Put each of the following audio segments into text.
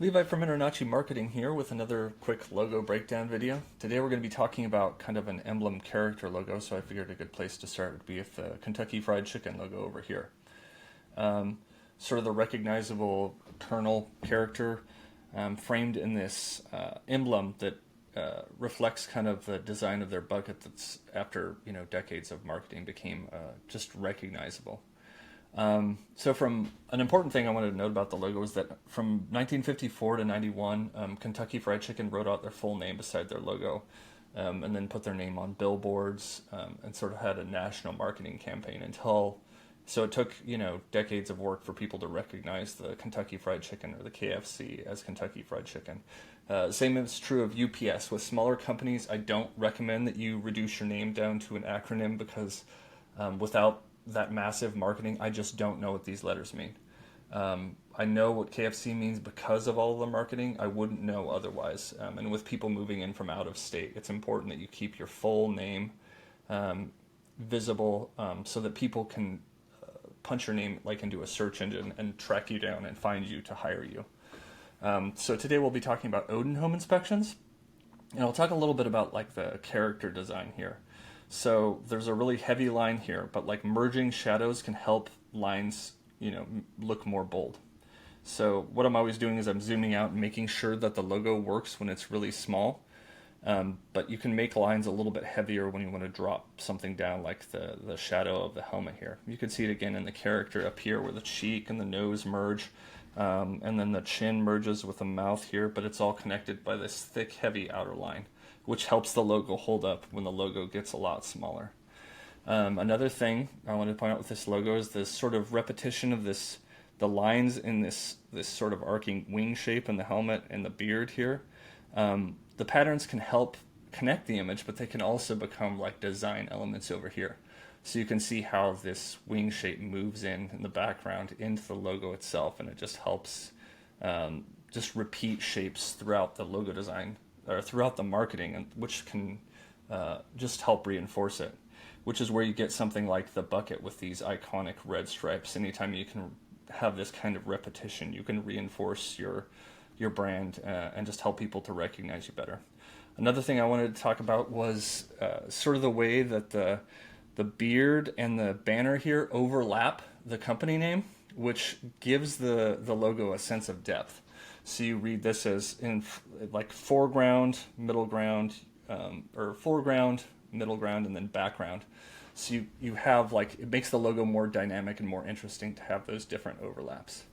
Levi from InterNACHI Marketing here with another quick logo breakdown video. Today we're going to be talking about kind of an emblem character logo, so I figured a good place to start would be with the Kentucky Fried Chicken logo over here. Sort of the recognizable kernel character framed in this emblem that reflects kind of the design of their bucket that's after decades of marketing became just recognizable. So from an important thing I wanted to note about the logo is that from 1954 to 91, Kentucky Fried Chicken wrote out their full name beside their logo, and then put their name on billboards, and sort of had a national marketing campaign so it took, decades of work for people to recognize the Kentucky Fried Chicken or the KFC as Kentucky Fried Chicken. Same is true of UPS. With smaller companies, I don't recommend that you reduce your name down to an acronym because without that massive marketing, I just don't know what these letters mean. I know what KFC means because of all of the marketing. I wouldn't know otherwise. And with people moving in from out of state, it's important that you keep your full name visible, so that people can punch your name like into a search engine and track you down and find you to hire you. So today we'll be talking about Odin home inspections, and I'll talk a little bit about like the character design here. So there's a really heavy line here, but like merging shadows can help lines, look more bold. So what I'm always doing is I'm zooming out and making sure that the logo works when it's really small. But you can make lines a little bit heavier when you want to drop something down, like the shadow of the helmet here. You can see it again in the character up here where the cheek and the nose merge, and then the chin merges with the mouth here, but it's all connected by this thick, heavy outer line, which helps the logo hold up when the logo gets a lot smaller. Another thing I want to point out with this logo is this sort of repetition of the lines in this sort of arcing wing shape in the helmet and the beard here. The patterns can help connect the image, but they can also become like design elements over here. So you can see how this wing shape moves in the background into the logo itself, and it just helps just repeat shapes throughout the logo design or throughout the marketing, and which can just help reinforce it, which is where you get something like the bucket with these iconic red stripes. Anytime you can have this kind of repetition, you can reinforce your brand and just help people to recognize you better. Another thing I wanted to talk about was sort of the way that the beard and the banner here overlap the company name, which gives the logo a sense of depth. So you read this as in like foreground, middle ground, or foreground, middle ground, and then background. So you have like, it makes the logo more dynamic and more interesting to have those different overlaps.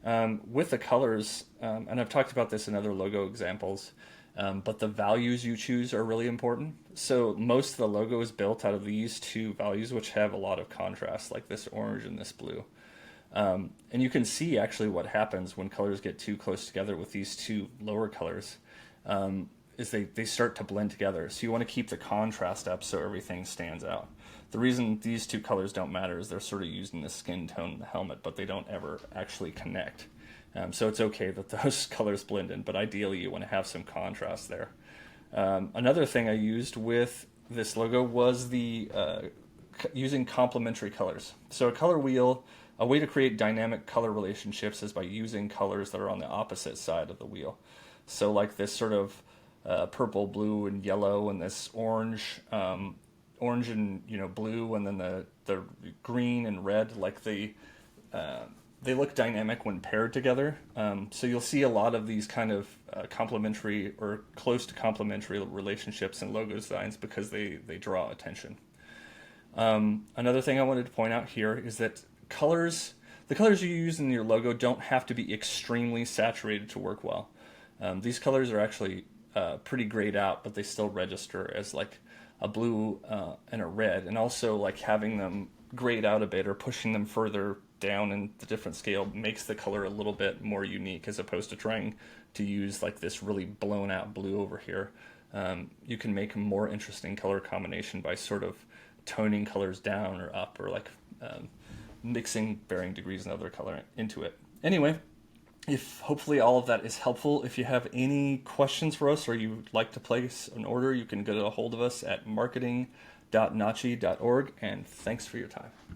With the colors, and I've talked about this in other logo examples, but the values you choose are really important. So most of the logo is built out of these two values, which have a lot of contrast, like this orange and this blue. And you can see actually what happens when colors get too close together with these two lower colors, is they start to blend together. So you want to keep the contrast up so everything stands out. The reason these two colors don't matter is they're sort of used in the skin tone in the helmet, but they don't ever actually connect. So it's okay that those colors blend in, but ideally you want to have some contrast there. Another thing I used with this logo was using complementary colors. So a color wheel, a way to create dynamic color relationships is by using colors that are on the opposite side of the wheel. So like this sort of purple, blue, and yellow, and this orange and blue, and then the green and red, like they look dynamic when paired together. So you'll see a lot of these kind of complementary or close to complementary relationships in logo designs because they draw attention. Another thing I wanted to point out here is that the colors you use in your logo don't have to be extremely saturated to work well. These colors are actually pretty grayed out, but they still register as like a blue and a red, and also like having them grayed out a bit or pushing them further down in the different scale makes the color a little bit more unique, as opposed to trying to use like this really blown out blue over here. You can make a more interesting color combination by sort of toning colors down or up, or like mixing varying degrees of other color into it. Anyway, if hopefully all of that is helpful. If you have any questions for us or you'd like to place an order, you can get a hold of us at marketing.nachi.org, and thanks for your time.